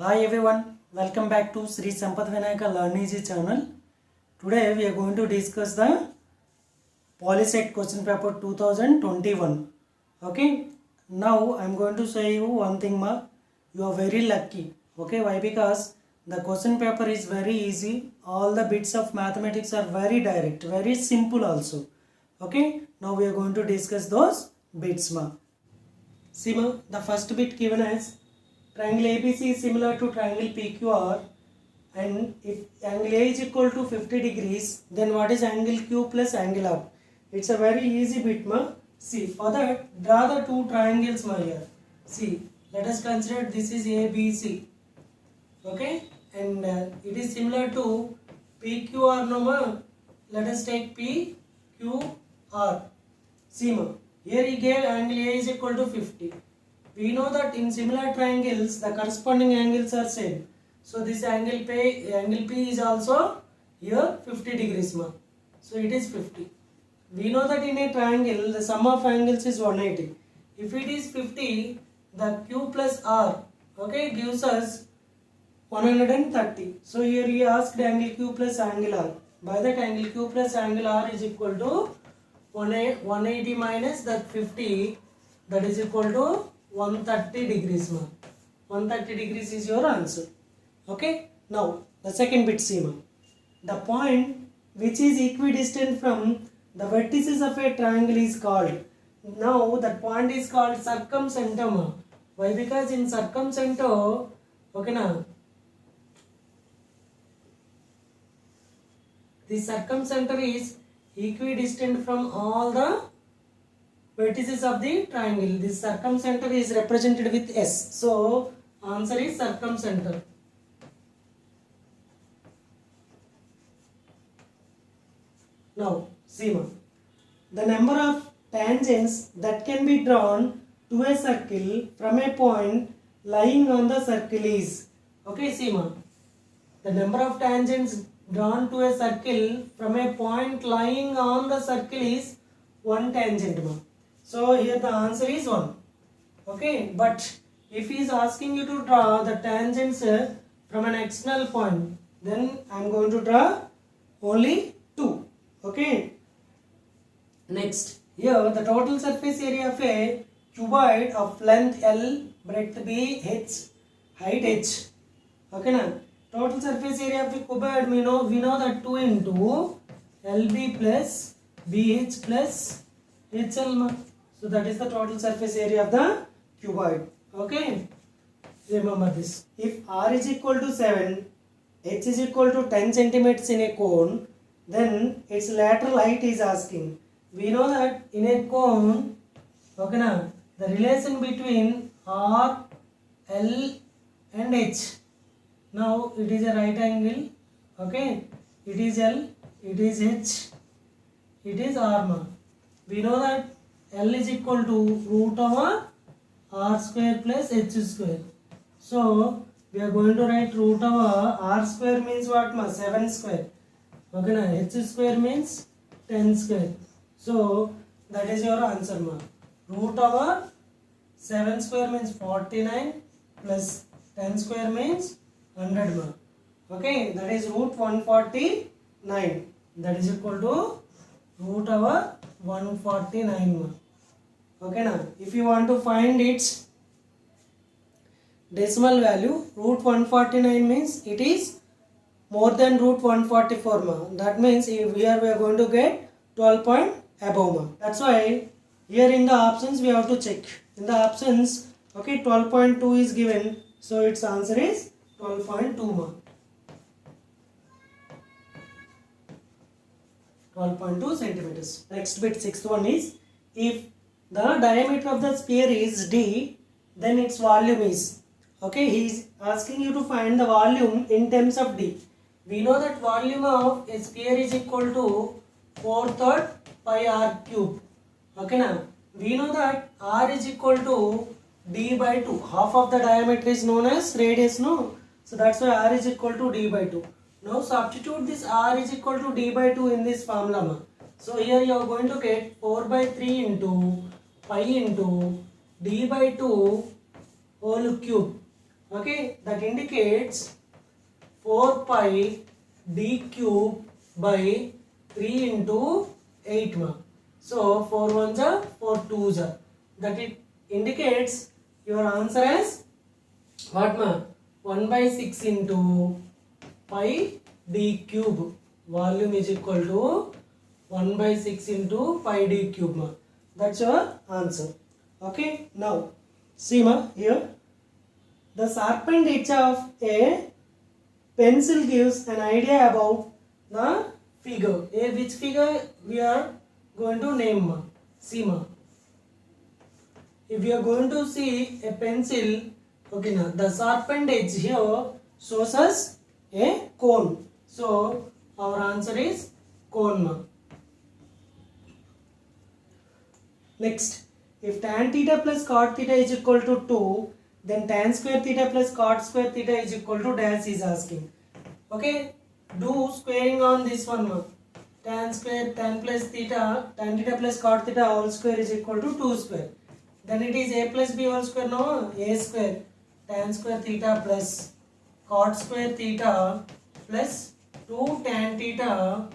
Hi everyone, welcome back to Sri Sampath Vinayaka Learn Easy channel. Today we are going to discuss the Polyset question paper 2021. Okay, now I am going to say you one thing ma, you are very lucky. Okay, why? Because the question paper is very easy. All the bits of mathematics are very direct, very simple also. Okay, now we are going to discuss those bits ma. See ma, the first bit given as triangle ABC is similar to triangle PQR, and if angle A is equal to 50 degrees, then what is angle Q plus angle R? It's a very easy bit ma. See, for that draw the two triangles ma here. See, let us consider this is ABC. Okay, and it is similar to PQR no ma. Let us take PQR. See ma, here he gave angle A is equal to 50. We know that in similar triangles the corresponding angles are same. So this angle P is also here 50 degrees ma. So it is 50. We know that in a triangle the sum of angles is 180. If it is 50, the Q plus R, okay, gives us 130. So here he asked angle Q plus angle R. By that angle Q plus angle R is equal to 180 minus that 50, that is equal to 130 degrees ma. 130 degrees is your answer. Okay, now the second bit see ma. The point which is equidistant from the vertices of a triangle is called. Now that point is called circumcenter ma. Why? Because in circumcenter, okay na, the circumcenter is equidistant from all the vertices of the triangle. This circumcenter is represented with S. So answer is circumcenter. Now see ma, the number of tangents that can be drawn to a circle from a point lying on the circle is, okay, see ma, the number of tangents drawn to a circle from a point lying on the circle is one tangent ma. So here the answer is 1. Okay, but if he is asking you to draw the tangents from an external point, then I am going to draw only 2. Okay. Next, here the total surface area of a cuboid of length L, breadth B, H, height H. Okay na? Total surface area of a cuboid we know that 2 into LB plus BH plus HL ma. So that is the total surface area of the cuboid. Okay, remember this. If R is equal to 7, H is equal to 10 centimeters in a cone, then its lateral height is asking. We know that in a cone, okay na, the relation between R, L and H. Now it is a right angle. Okay, it is L, it is H, it is R ma. We know that L is equal to root over R square plus H square. So we are going to write root over R square means what ma? 7 square. Okay na? H square means 10 square. So that is your answer ma. Root over 7 square means 49 plus 10 square means 100 ma. Okay, that is root 149. That is equal to root over 149 ma. Okay na? If you want to find its decimal value, root 149 means it is more than root 144 ma. That means if here we are going to get 12 point above ma. That's why here in the options we have to check. In the options, okay, 12.2 is given, so its answer is 12.2 ma. 12.2 centimeters. Next bit, sixth one is, if the diameter of the sphere is d, then its volume is, okay, he is asking you to find the volume in terms of d. We know that volume of a sphere is equal to 4/3 pi r cube. Okay na? We know that r is equal to d by 2. Half of the diameter is known as radius, no? So that's why r is equal to d by 2. Now substitute this r is equal to d by 2 in this formula ma. So here you are going to get 4 by 3 into pi into d by 2 whole cube. Okay, that indicates 4 pi d cube by 3 into 8 ma. So 4 1s are 4 2s are. That it indicates your answer as what ma? 1 by 6 into pi d cube. Volume is equal to 1 by 6 into pi d cube ma. That's your answer. Okay, now see ma here. The sharpened edge of a pencil gives an idea about the figure. Which figure we are going to name ma? See ma. If you are going to see a pencil, okay now the sharpened edge here shows us a cone. So our answer is cone ma. Next, if tan theta plus cot theta is equal to 2, then tan square theta plus cot square theta is equal to dash is asking. Okay, do squaring on this one ma. Tan square, tan plus theta, tan theta plus cot theta whole square is equal to 2 square. Then it is a plus b whole square, no? A square, tan square theta plus cot square theta plus 2 tan theta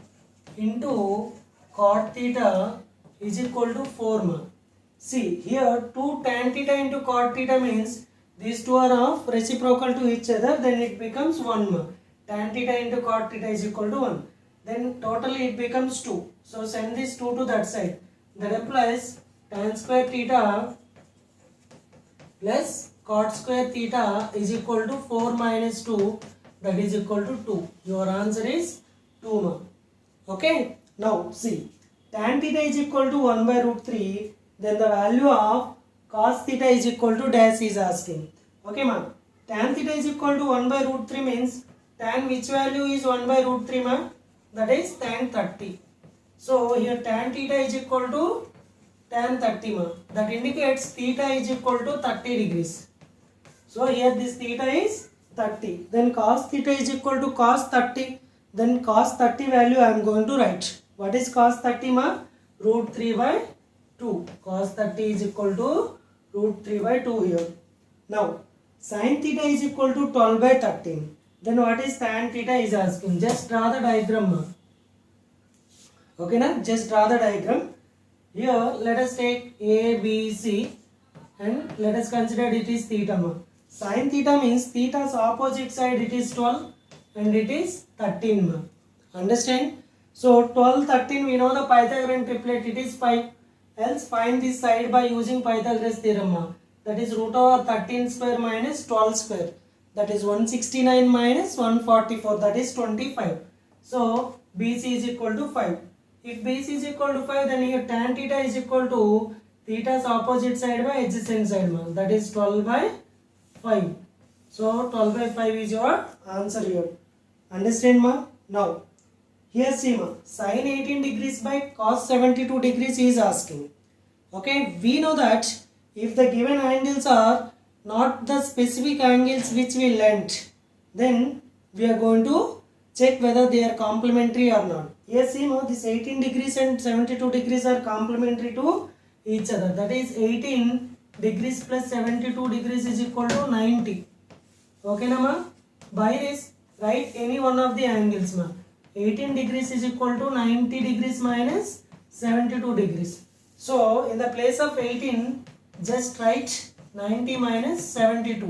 into cot theta is equal to 4 ma. See here 2 tan theta into cot theta means these two are of reciprocal to each other, then it becomes 1 ma. Tan theta into cot theta is equal to 1. Then totally it becomes 2. So send this 2 to that side. That implies tan square theta plus cot square theta is equal to 4 minus 2, that is equal to 2. Your answer is 2 ma. Okay. Now see, tan theta is equal to 1 by root 3, then the value of cos theta is equal to dash is asking. Okay ma. Tan theta is equal to 1 by root 3 means tan which value is 1 by root 3 ma? That is tan 30. So here tan theta is equal to tan 30 ma. That indicates theta is equal to 30 degrees. So here this theta is 30. Then cos theta is equal to cos 30. Then cos 30 value I am going to write. What is cos 30 ma? Root 3 by 2. Cos 30 is equal to root 3 by 2 here. Now sin theta is equal to 12 by 13. Then what is tan theta is asking. Just draw the diagram ma. Okay na? Just draw the diagram. Here let us take A, B, C and let us consider it is theta ma. Sin theta means theta's opposite side it is 12 and it is 13 ma. Understand? So 12, 13 we know the Pythagorean triplet, it is 5. Else find this side by using Pythagoras theorem ma. That is root over 13 square minus 12 square. That is 169 minus 144, that is 25. So BC is equal to 5. If BC is equal to 5, then here tan theta is equal to theta's opposite side by adjacent side ma. That is 12 by 5. So 12 by 5 is your answer here. Understand ma? Now here see ma, sin 18 degrees by cos 72 degrees is asking. Okay, we know that if the given angles are not the specific angles which we learnt, then we are going to check whether they are complementary or not. Here see ma, this 18 degrees and 72 degrees are complementary to each other. That is 18 degrees plus 72 degrees is equal to 90. Okay na ma? By this write any one of the angles ma. 18 degrees is equal to 90 degrees minus 72 degrees. So in the place of 18 just write 90 minus 72.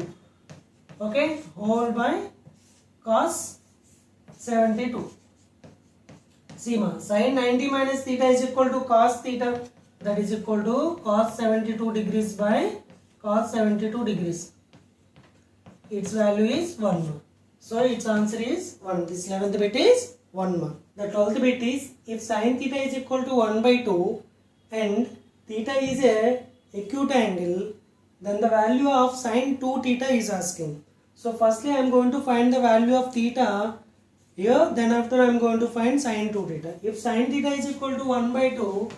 Okay, whole by cos 72. See ma, sin 90 minus theta is equal to cos theta, that is equal to cos 72 degrees by cos 72 degrees. Its value is 1 ma. So its answer is 1. This 11th bit is 1 ma. The 12th bit is, if sin theta is equal to 1 by 2 and theta is a acute angle, then the value of sin 2 theta is asking. So firstly I am going to find the value of theta here, then after I am going to find sin 2 theta. If sin theta is equal to 1 by 2,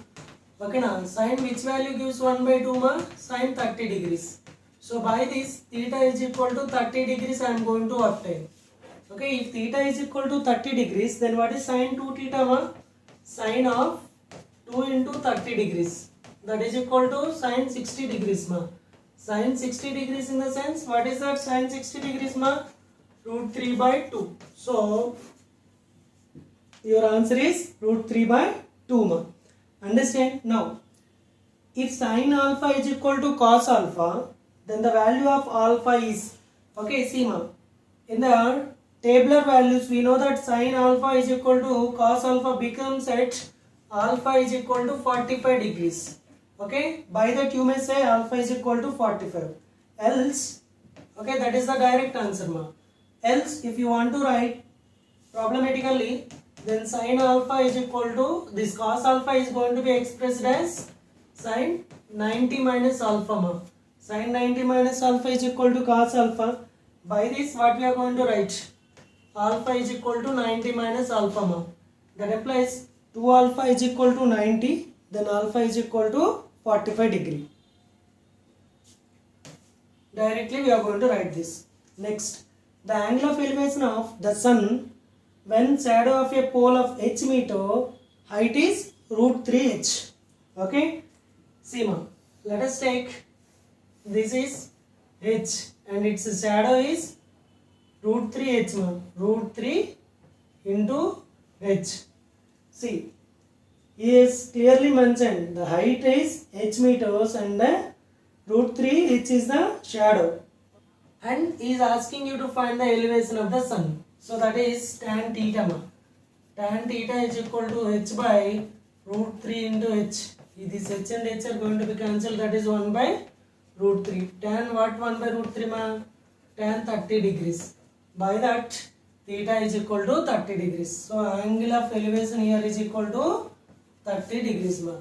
okay now, sin which value gives 1 by 2 ma? Sin 30 degrees. So by this theta is equal to 30 degrees I am going to obtain. Okay, if theta is equal to 30 degrees, then what is sin 2 theta ma? Sin of 2 into 30 degrees. That is equal to sin 60 degrees ma. Sine 60 degrees in the sense, what is that sine 60 degrees ma? Root 3 by 2. So, your answer is root 3 by 2 ma. Understand? Now, if sine alpha is equal to cos alpha, then the value of alpha is, okay, see ma, in the tabular values we know that sine alpha is equal to cos alpha becomes at alpha is equal to 45 degrees. Okay, by that you may say alpha is equal to 45. Else, okay, that is the direct answer ma. Else, if you want to write problematically, then sine alpha is equal to, this cos alpha is going to be expressed as sine 90 minus alpha ma. Sine 90 minus alpha is equal to cos alpha. By this, what we are going to write? Alpha is equal to 90 minus alpha ma. That implies 2 alpha is equal to 90, then alpha is equal to 45 degree. Directly we are going to write this. Next, the angle of elevation of the sun when shadow of a pole of h meter, height is root 3h. Okay, see ma, let us take, this is h and its shadow is root 3h ma, root 3 into h. See, he is clearly mentioned the height is h meters and the root 3 h is the shadow, and he is asking you to find the elevation of the sun. So that is tan theta ma. Tan theta is equal to h by root 3 into h. This h and h are going to be cancelled, that is 1 by root 3. Tan what 1 by root 3 ma? Tan 30 degrees. By that theta is equal to 30 degrees. So angle of elevation here is equal to 30 degrees ma.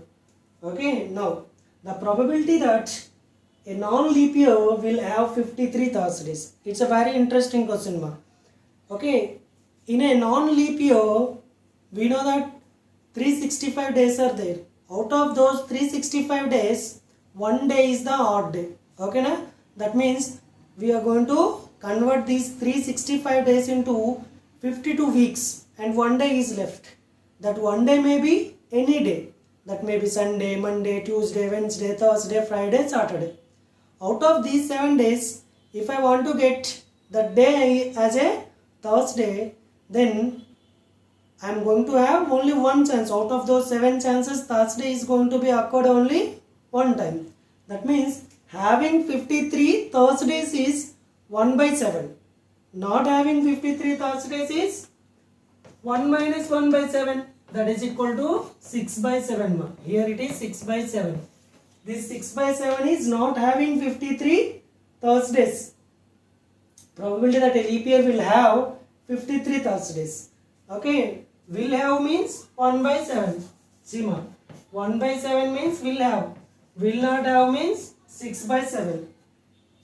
Okay, now the probability that a non-leap year will have 53 Thursdays. It's a very interesting question ma. Okay, in a non-leap year, we know that 365 days are there. Out of those 365 days, one day is the odd day. Okay na? That means we are going to convert these 365 days into 52 weeks and one day is left. That one day may be any day. That may be Sunday, Monday, Tuesday, Wednesday, Thursday, Friday, Saturday. Out of these 7 days, if I want to get the day as a Thursday, then I am going to have only one chance. Out of those 7 chances, Thursday is going to be occurred only one time. That means having 53 Thursdays is 1 by 7. Not having 53 Thursdays is 1 minus 1 by 7. That is equal to 6 by 7. Here it is 6 by 7. This 6 by 7 is not having 53 Thursdays. Probability that a leap year will have 53 Thursdays. Okay, will have means 1 by 7. See ma, 1 by 7 means will have. Will not have means 6 by 7.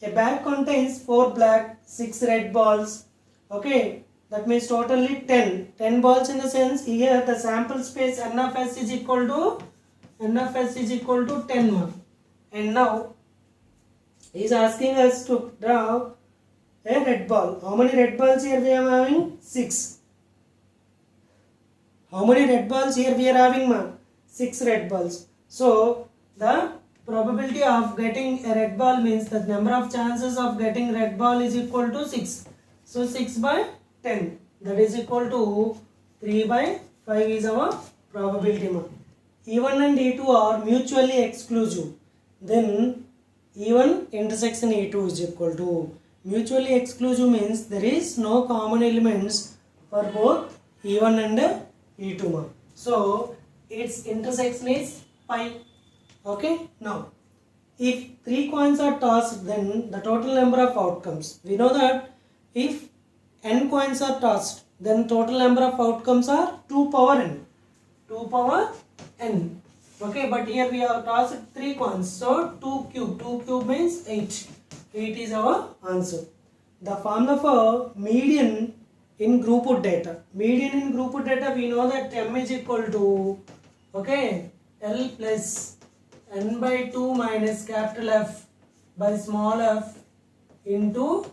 A bag contains 4 black, 6 red balls. Okay, that means totally 10. 10 balls in the sense here the sample space n of s is equal to 10 ma. And now he is asking us to draw a red ball. How many red balls here we are having? 6. How many red balls here we are having ma? 6 red balls. So the probability of getting a red ball means the number of chances of getting red ball is equal to 6. So 6 by 10, that is equal to 3 by 5 is our probability ma. E1 and E2 are mutually exclusive. Then E1 intersection E2 is equal to, mutually exclusive means there is no common elements for both E1 and E2 ma. So its intersection is pi. Okay, now if 3 coins are tossed, then the total number of outcomes. We know that if n coins are tossed, then total number of outcomes are 2 power n. 2 power n. Okay, but here we have tossed 3 coins. So 2 cube. 2 cube means 8. 8 is our answer. The formula for median in grouped data. Median in grouped data, we know that m is equal to, okay, L plus n by 2 minus capital F by small f into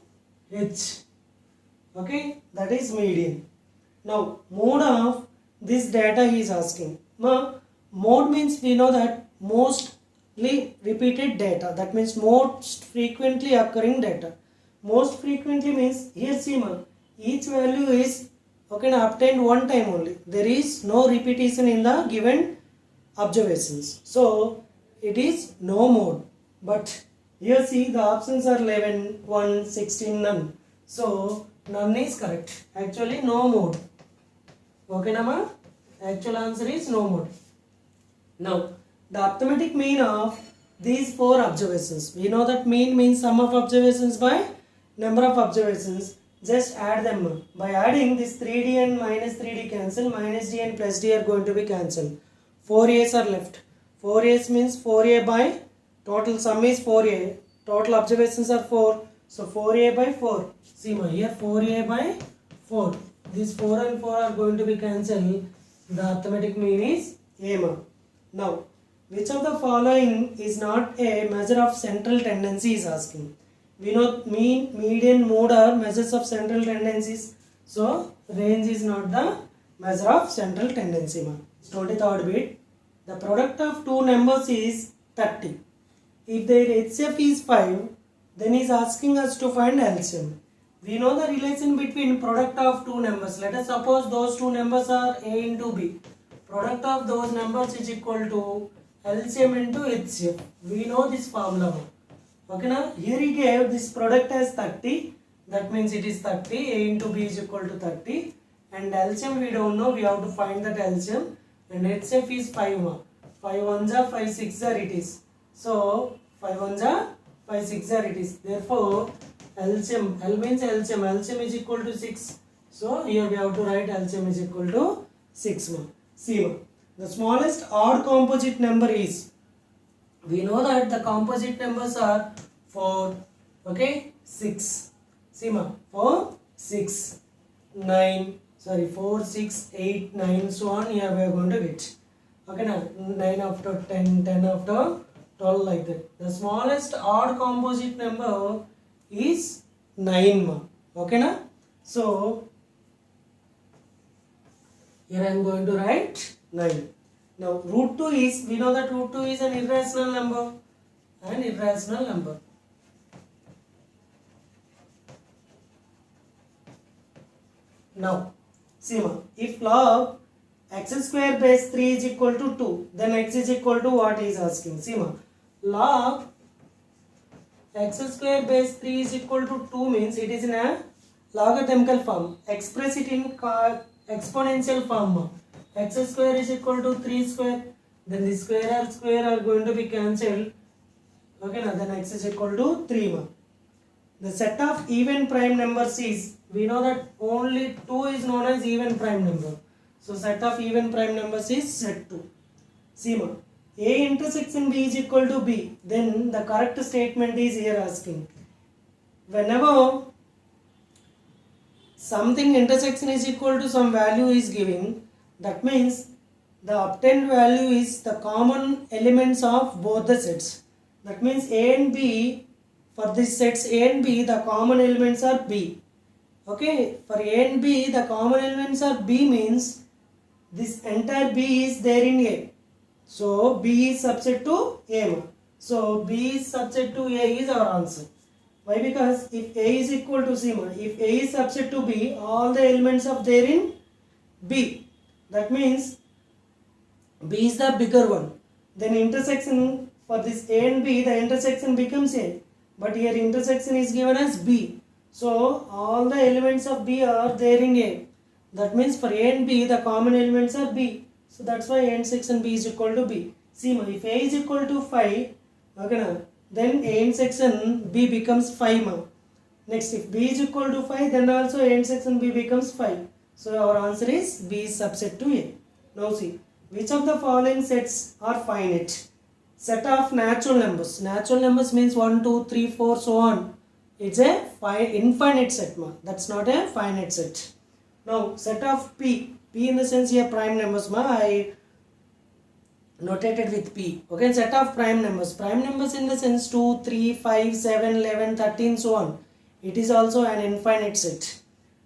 h. Okay, that is median. Now mode of this data he is asking. Mode means we know that most frequently repeated data. That means most frequently occurring data. Most frequently means here see ma, each value is obtained one time only. There is no repetition in the given observations. So it is no mode. But here see the options are 11, 1, 16, none. So none is correct. Actually no mode. Okay nama? Actual answer is no mode. Now the arithmetic mean of these four observations. We know that mean means sum of observations by number of observations. Just add them. By adding this 3d and minus 3d cancel, minus d and plus d are going to be cancelled. 4a's are left. 4a's means 4a by total sum is 4a. Total observations are 4. So 4a by 4. See ma, here 4a by 4. These 4 and 4 are going to be cancelled. The arithmetic mean is a ma. Now, which of the following is not a measure of central tendency is asking. We know mean, median, mode are measures of central tendencies. So, range is not the measure of central tendency. 23rd bit. The product of two numbers is 30. If their HCF is 5, then he is asking us to find LCM. We know the relation between product of two numbers. Let us suppose those two numbers are A into B. Product of those numbers is equal to LCM into HCF. We know this formula. Okay now, here he gave this product as 30. That means it is 30. A into B is equal to 30. And LCM we don't know. We have to find that LCM. And HCF is 5. 5 ones are 5 6 are it is. So 5 ones are 5 6 are it is. Therefore LCM, L means LCM. LCM is equal to 6. So here we have to write LCM is equal to 6. See, the smallest odd composite number is, we know that the composite numbers are 4, okay, 6. See ma, 4, 6, 9, 4, 6, 8, 9, so on. Here we are going to get. Okay, now 9 after 10, 10 after 12, like that. The smallest odd composite number is 9 ma. Okay, na? So here I am going to write 9. Now root 2 is, we know that root 2 is an irrational number. An irrational number. Now see ma, if log x square base 3 is equal to 2, then x is equal to what he is asking. See ma, log x square base 3 is equal to 2 means it is in a logarithmical form. Express it in exponential form. X square is equal to 3 square. Then the square are going to be cancelled. Okay, now then x is equal to 3. The set of even prime numbers is, we know that only 2 is known as even prime number. So set of even prime numbers is set 2. See ma, A intersection B is equal to B. Then the correct statement is here asking. Whenever something intersection is equal to some value is giving, that means the obtained value is the common elements of both the sets. That means A and B, for these sets A and B, the common elements are B. Okay, for A and B, the common elements are B means this entire B is there in A. So B is subset to A. So B is subset to A is our answer. Why? Because if A is equal to C, if A is subset to B, all the elements are there in B. That means B is the bigger one. Then intersection for this A and B, the intersection becomes A. But here intersection is given as B. So all the elements of B are there in A. That means for A and B, the common elements are B. So that's why A intersection B is equal to B. See, if A is equal to 5, okay, then A intersection B becomes 5. Next, if B is equal to 5, then also A intersection B becomes 5. So our answer is B is subset to A. Now see, which of the following sets are finite? Set of natural numbers. Natural numbers means 1, 2, 3, 4, so on. It's a infinite set. That's not a finite set. Now set of P. P in the sense here prime numbers. I notated with P. Okay, set of prime numbers. Prime numbers in the sense 2, 3, 5, 7, 11, 13, so on. It is also an infinite set.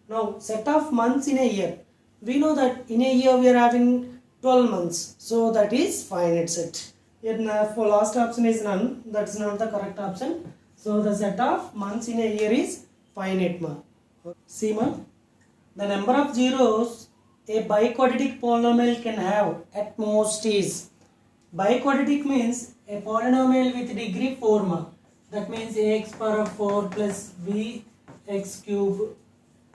Now set of months in a year. We know that in a year we are having 12 months. So that is finite set. For last option is none. That's not the correct option. So the set of months in a year is finite ma. See ma. The number of zeros a biquadratic polynomial can have at most is. Biquadratic means a polynomial with degree 4 ma. That means ax power of 4 plus bx cube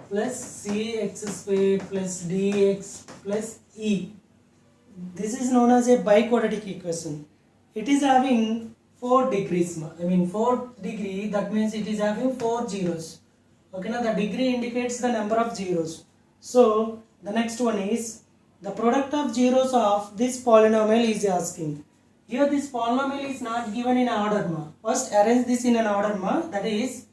plus cx square plus dx plus e. This is known as a biquadratic equation. It is having 4 degrees. 4 degree, that means it is having 4 zeros. Okay, now the degree indicates the number of zeros. So the next one is the product of zeros of this polynomial is asking. Here this polynomial is not given in order ma. First arrange this in an order ma. That is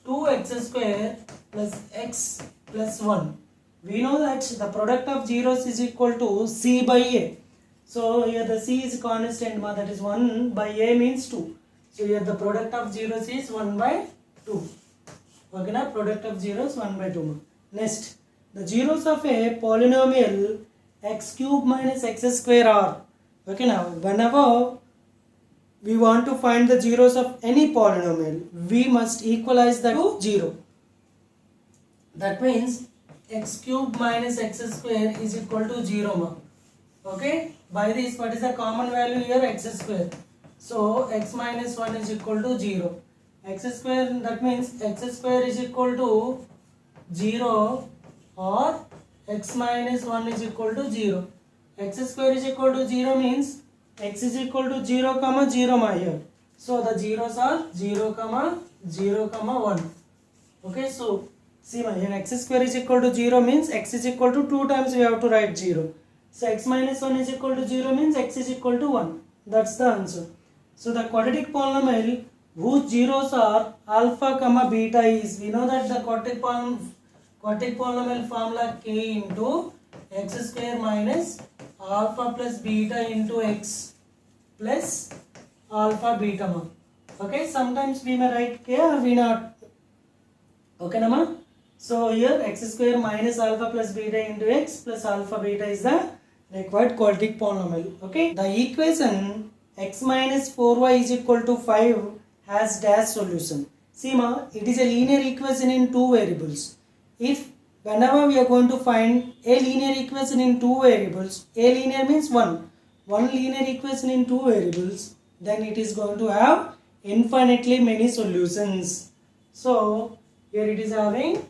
2x square plus x plus 1. We know that the product of zeros is equal to c by a. So here the c is constant ma, that is 1 by a means 2. So here the product of zeros is 1 by 2. Okay, now product of zeros 1 by 2 ma. Next, the zeros of a polynomial x cube minus x square are. Okay, now whenever we want to find the zeros of any polynomial, we must equalize that to 0. That means x cube minus x square is equal to 0 ma. Okay, by this what is the common value here? X square. So x minus 1 is equal to 0. X square, that means x square is equal to 0 or x minus 1 is equal to 0. X square is equal to 0 means x is equal to 0 comma 0 ma here. So the zeros are 0 comma 0 comma 1. Okay, so see ma, here x square is equal to 0 means x is equal to 2 times we have to write 0. So x minus 1 is equal to 0 means x is equal to 1. That's the answer. So the quadratic polynomial whose zeros are alpha comma beta is, we know that the quadratic polynomial formula k into x square minus alpha plus beta into x plus alpha beta ma. Okay, sometimes we may write k or we not. Okay nama. So here x square minus alpha plus beta into x plus alpha beta is the required quadratic polynomial. Okay, the equation x minus 4y is equal to 5 has dash solution. See ma, it is a linear equation in two variables. If whenever we are going to find a linear equation in two variables, a linear means one linear equation in two variables, then it is going to have infinitely many solutions. So here it is having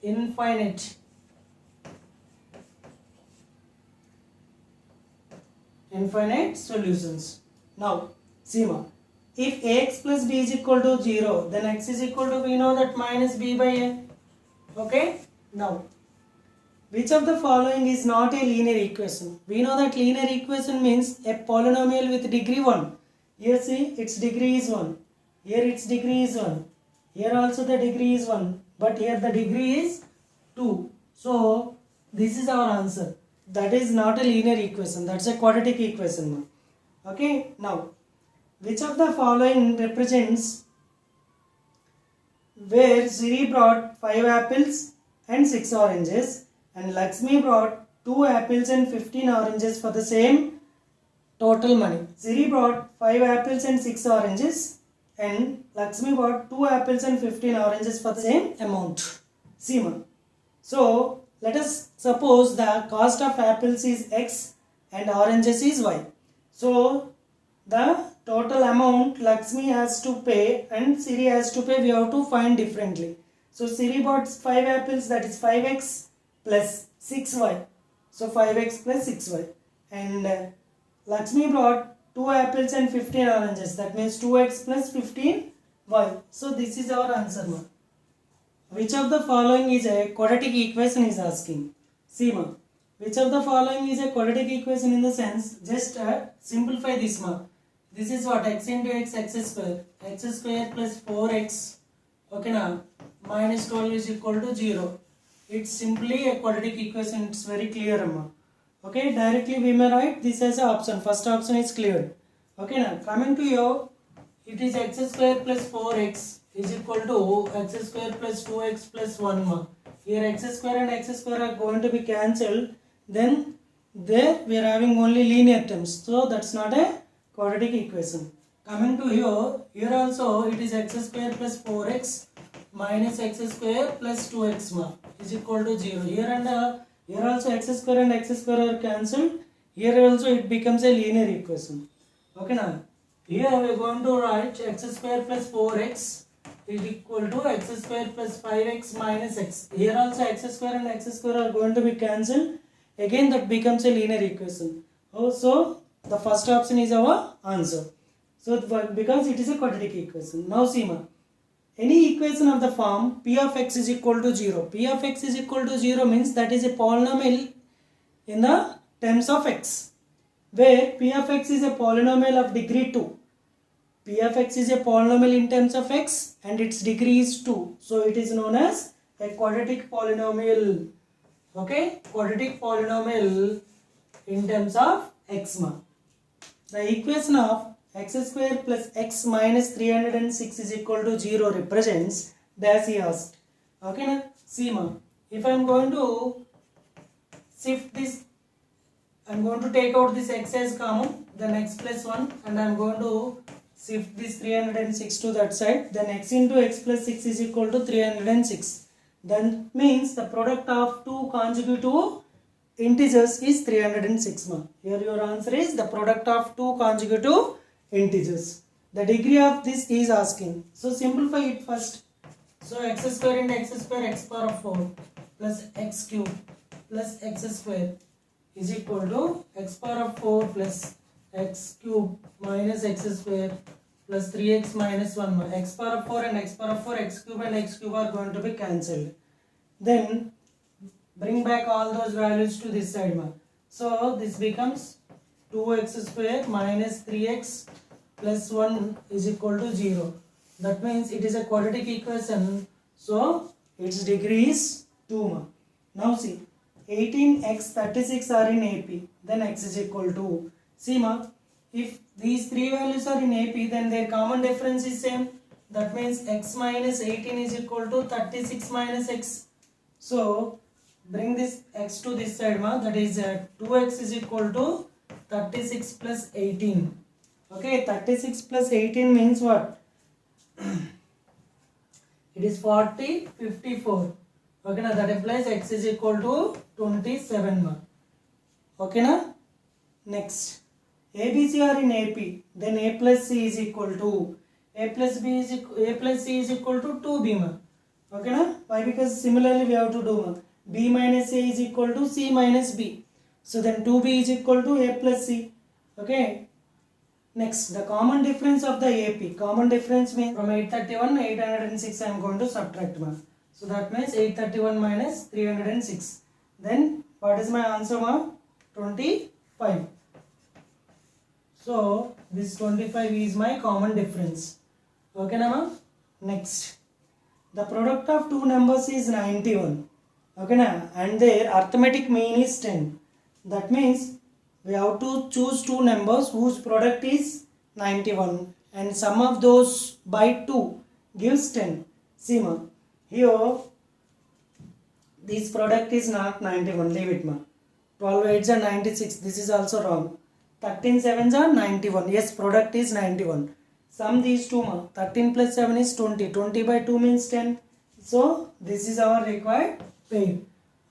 infinite solutions. Now see ma, if ax plus b is equal to 0, then x is equal to, we know that minus b by a. Okay, now which of the following is not a linear equation? We know that linear equation means a polynomial with degree 1. Here see, its degree is 1. Here its degree is 1. Here also the degree is 1. But here the degree is 2. So this is our answer. That is not a linear equation. That's a quadratic equation. Okay, now which of the following represents where Siri brought 5 apples and 6 oranges and Lakshmi brought 2 apples and 15 oranges for the same total money. Siri brought 5 apples and 6 oranges and Lakshmi brought 2 apples and 15 oranges for the same amount. Seema. So let us suppose the cost of apples is x and oranges is y. So the total amount Lakshmi has to pay and Siri has to pay, we have to find differently. So Siri bought 5 apples, that is 5x plus 6y. So 5x plus 6y. And Lakshmi brought 2 apples and 15 oranges, that means 2x plus 15y. So this is our answer. Which of the following is a quadratic equation is asking. See ma, which of the following is a quadratic equation in the sense, just simplify this ma. This is what, x into x square plus 4x, okay now, minus 12 is equal to 0. It's simply a quadratic equation, it's very clear amma. Okay, directly we may write this as an option, first option is clear. Okay now, coming to your, it is x square plus 4x is equal to x square plus 2x plus 1 ma. Here x square and x square are going to be cancelled, then There we are having only linear terms, so that's not a quadratic equation. Coming to here also it is x square plus 4x minus x square plus 2x is equal to 0. Here and here also x square and x square are cancelled. Here also it becomes a linear equation. Okay now. Here we are going to write x square plus 4x is equal to x square plus 5x minus x. Here also x square and x square are going to be cancelled. Again that becomes a linear equation. So the first option is our answer. So because it is a quadratic equation. Now see ma, any equation of the form p of x is equal to 0. P of x is equal to 0 means that is a polynomial in the terms of x, where p of x is a polynomial of degree 2. P of x is a polynomial in terms of x and its degree is 2. So it is known as a quadratic polynomial. Okay, quadratic polynomial in terms of x ma. The equation of x square plus x minus 306 is equal to 0 represents dash he asked. Okay na? See ma, if I am going to shift this, I am going to take out this x as common, then x plus 1, and I am going to shift this 306 to that side, then x into x plus 6 is equal to 306. Then means the product of two consecutive integers is 306 ma. Here your answer is the product of two consecutive integers. The degree of this is asking. So simplify it first. So x square into x square x power of 4 plus x cube plus x square is equal to x power of 4 plus x cube minus x square plus 3x minus 1 ma. X power of 4 and x power of 4, x cube and x cube are going to be cancelled. Then bring back all those values to this side ma. So this becomes 2x square minus 3x plus 1 is equal to 0. That means it is a quadratic equation. So its degree is 2 ma. Now see, 18x 36 are in AP, then x is equal to, see ma, if these three values are in AP, then their common difference is same. That means x minus 18 is equal to 36 minus x. So bring this x to this side ma, that is 2x is equal to 36 plus 18. Okay, 36 plus 18 means what? It is 40, 54. Okay na, that implies x is equal to 27 ma. Okay na. Next, ABC are in AP, then a plus c is equal to, a plus c is equal to 2b ma. Okay na. Why? Because similarly we have to do ma, b minus a is equal to c minus b. So then 2b is equal to a plus c. Okay. Next, the common difference of the AP. Common difference means from 831, 806 I am going to subtract ma. So that means 831 minus 306. Then what is my answer ma? 25. So this 25 is my common difference. Okay na ma? Next, the product of two numbers is 91. Okay na? And their arithmetic mean is 10. That means we have to choose two numbers whose product is 91 and sum of those by 2 gives 10. See ma, here this product is not 91, leave it ma. 12 8s are 96, this is also wrong. 13 7s are 91, yes, product is 91. Sum these two ma, 13 plus 7 is 20, 20 by 2 means 10. So this is our required pair.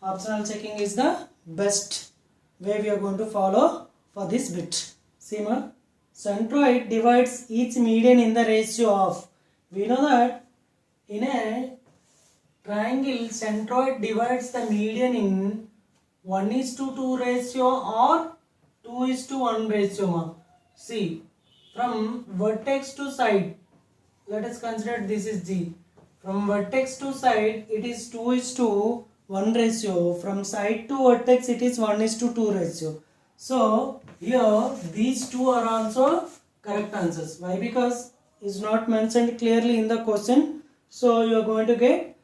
Optional checking is the best way we are going to follow for this bit. See ma, centroid divides each median in the ratio of, we know that in a triangle centroid divides the median in 1:2 ratio or 2:1 ratio ma. See, from vertex to side, let us consider this is G. From vertex to side it is 2:1 ratio. From side to vertex it is 1:2 ratio. So here these two are also correct answers. Why? Because it's not mentioned clearly in the question. So you are going to get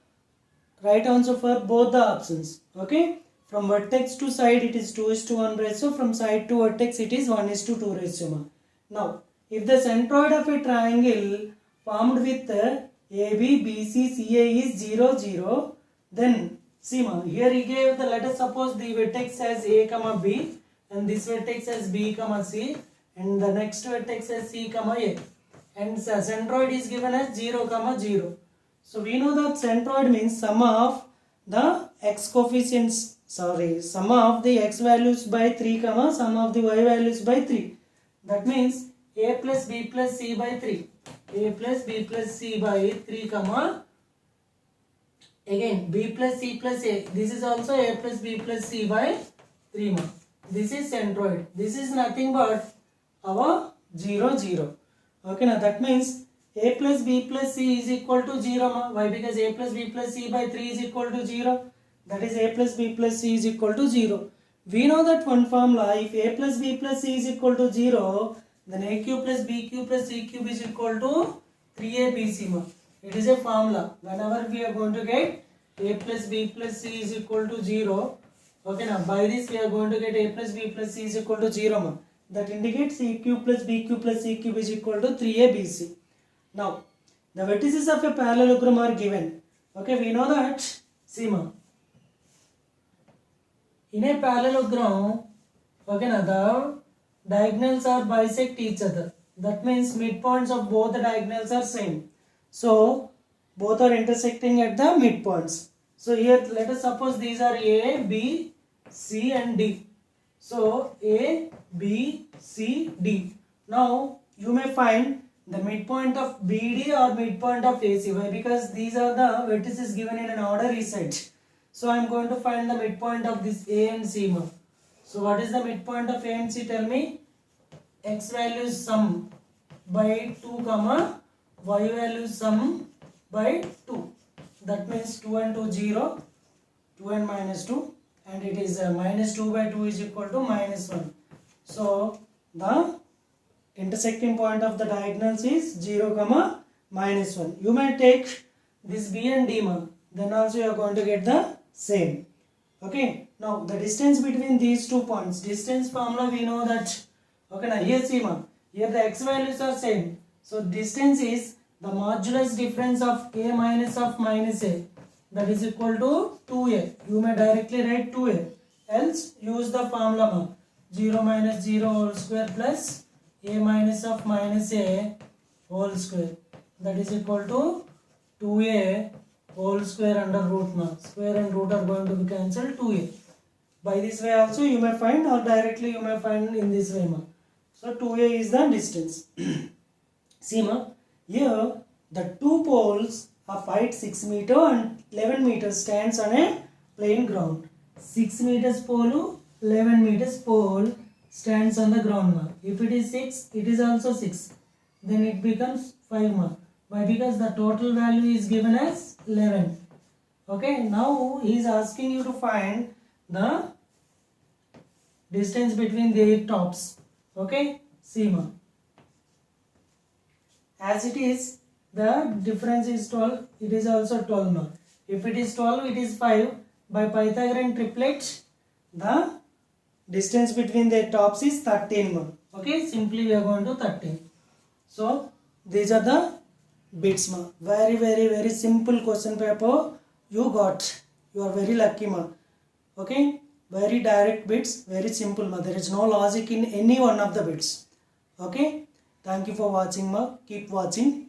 right answer for both the options. Okay. From vertex to side it is 2:1 ratio. From side to vertex it is 1:2 ratio. Now if the centroid of a triangle formed with AB, BC, CA is 0, 0, then see ma, here he gave the, let us suppose the vertex as A, B, and this vertex as B comma C, and the next vertex as C comma A, and centroid is given as 0 comma 0. So we know that centroid means sum of the x coefficients, sum of the x values by 3 comma sum of the y values by 3. That means a plus b plus c by 3. A plus b plus c by 3 comma, again b plus c plus a. This is also a plus b plus c by 3 ma. This is centroid. This is nothing but our 0 0. Okay, now that means a plus b plus c is equal to 0 ma. Why? Because a plus b plus c by 3 is equal to 0. That is a plus b plus c is equal to 0. We know that one formula, if a plus b plus c is equal to 0, then a cube plus b cube plus c cube is equal to 3abc ma. It is a formula. Whenever we are going to get a plus b plus c is equal to 0, okay, now by this we are going to get a plus b plus c is equal to 0 ma. That indicates a cube plus b cube plus c cube is equal to 3abc. Now, the vertices of a parallelogram are given. Okay, we know that, see ma, in a parallelogram, okay, now the diagonals are bisect each other. That means midpoints of both the diagonals are same. So, both are intersecting at the midpoints. So, here let us suppose these are A, B, C and D. So, A, B, C, D. Now, you may find the midpoint of BD or midpoint of AC. Why? Because these are the vertices given in an order set. So, I am going to find the midpoint of this A and C ma. So, what is the midpoint of A and C? Tell me. X values sum by 2 comma y values sum by 2. That means 2 and 2 0, 2 and minus 2, and it is minus 2 by 2 is equal to minus 1. So, the intersecting point of the diagonals is 0 comma minus 1. You may take this B and D ma, then also you are going to get the same. Okay, now the distance between these 2 points, distance formula we know that. Okay, now here see ma, here the x values are same. So distance is the modulus difference of a minus of minus a, that is equal to 2a. You may directly write 2a, else use the formula ma, 0 minus 0 whole square plus a minus of minus a whole square, that is equal to 2a whole square under root ma. Square and root are going to be cancelled, 2a. By this way also you may find, or directly you may find in this way ma. So 2a is the distance. See ma, here the two poles of height 6 meter and 11 meters stands on a plain ground. 6 meters pole, 11 meters pole stands on the ground ma. If it is 6, it is also 6. Then it becomes 5 ma. Why? Because the total value is given as 11. Okay, now he is asking you to find the distance between their tops. Okay, see ma. As it is, the difference is 12, it is also 12 ma. If it is 12, it is 5. By Pythagorean triplet, the distance between their tops is 13 ma. Okay, simply we are going to 13. So, these are the bits ma. Very simple question paper you got. You are very lucky ma. Okay, very direct bits, very simple ma. There is no logic in any one of the bits. Okay, thank you for watching ma. Keep watching.